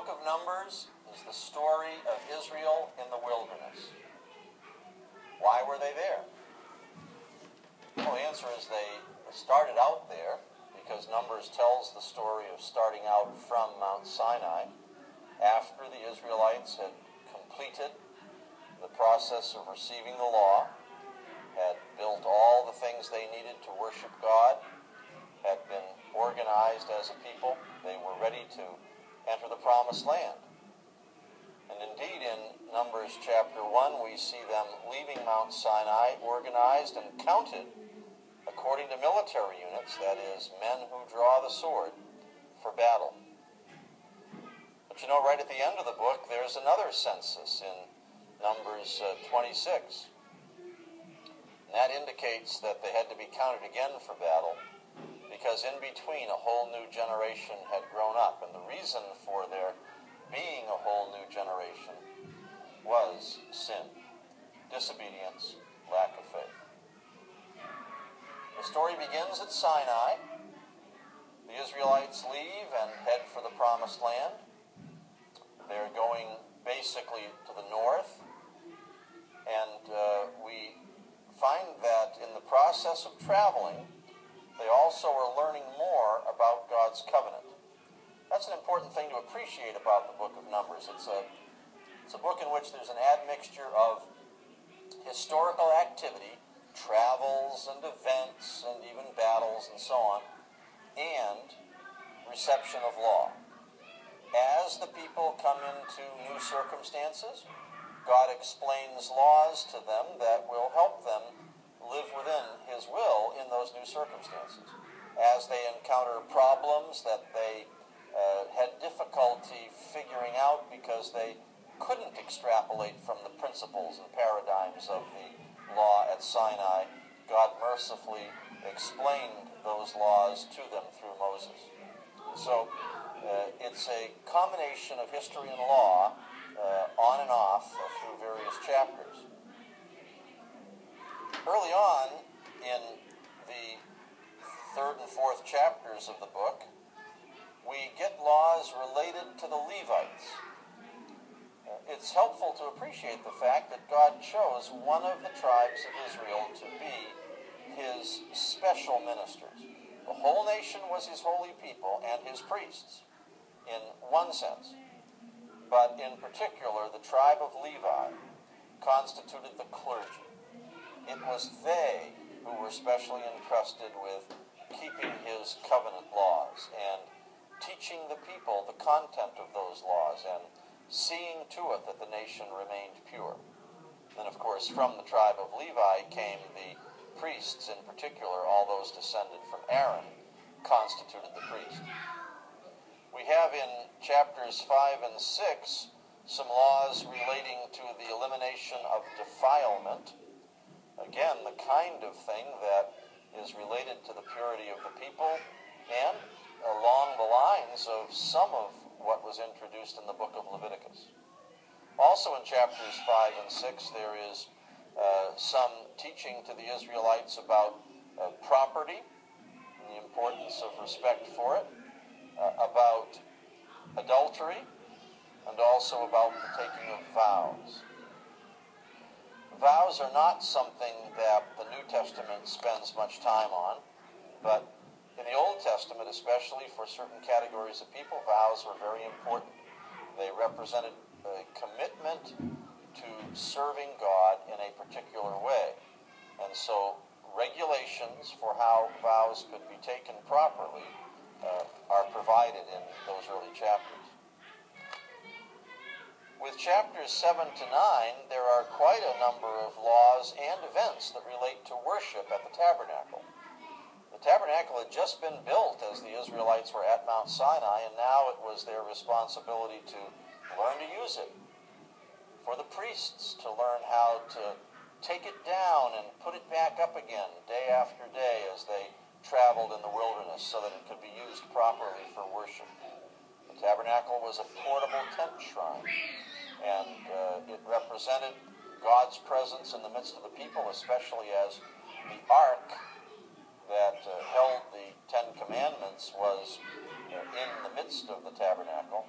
book of Numbers is the story of Israel in the wilderness. Why were they there? Well, the answer is they started out there because Numbers tells the story of starting out from Mount Sinai after the Israelites had completed the process of receiving the law, had built all the things they needed to worship God, had been organized as a people. They were ready to enter the promised land. And indeed, in Numbers chapter 1, we see them leaving Mount Sinai, organized and counted according to military units, that is, men who draw the sword for battle. But you know, right at the end of the book, there's another census in Numbers 26. And that indicates that they had to be counted again for battle, because in between a whole new generation had grown up. And the reason for their being a whole new generation was sin, disobedience, lack of faith. The story begins at Sinai. The Israelites leave and head for the promised land. They're going basically to the north. And we find that in the process of traveling, they also are learning more about God's covenant. That's an important thing to appreciate about the book of Numbers. It's a book in which there's an admixture of historical activity, travels and events and even battles and so on, and reception of law. As the people come into new circumstances, God explains laws to them that will help them live within His will in those new circumstances. As they encounter problems that they had difficulty figuring out because they couldn't extrapolate from the principles and paradigms of the law at Sinai, God mercifully explained those laws to them through Moses. So it's a combination of history and law on and off through various chapters. Early on in the 3rd and 4th chapters of the book, we get laws related to the Levites. It's helpful to appreciate the fact that God chose one of the tribes of Israel to be His special ministers. The whole nation was His holy people and His priests, in one sense. But in particular, the tribe of Levi constituted the clergy. It was they who were specially entrusted with keeping His covenant laws and teaching the people the content of those laws and seeing to it that the nation remained pure. And of course, from the tribe of Levi came the priests, in particular, all those descended from Aaron constituted the priest. We have in chapters 5 and 6 some laws relating to the elimination of defilement. Again, the kind of thing that is related to the purity of the people and along the lines of some of what was introduced in the book of Leviticus. Also in chapters 5 and 6 there is some teaching to the Israelites about property and the importance of respect for it, about adultery, and also about the taking of vows. Vows are not something that the New Testament spends much time on, but in the Old Testament, especially for certain categories of people, vows were very important. They represented a commitment to serving God in a particular way. And so regulations for how vows could be taken properly are provided in those early chapters. With chapters 7 to 9, there are quite a number of laws and events that relate to worship at the tabernacle. The tabernacle had just been built as the Israelites were at Mount Sinai, and now it was their responsibility to learn to use it. For the priests to learn how to take it down and put it back up again day after day as they traveled in the wilderness so that it could be used properly for worship. The tabernacle was a portable tent shrine, and it represented God's presence in the midst of the people, especially as the ark that held the Ten Commandments was in the midst of the tabernacle.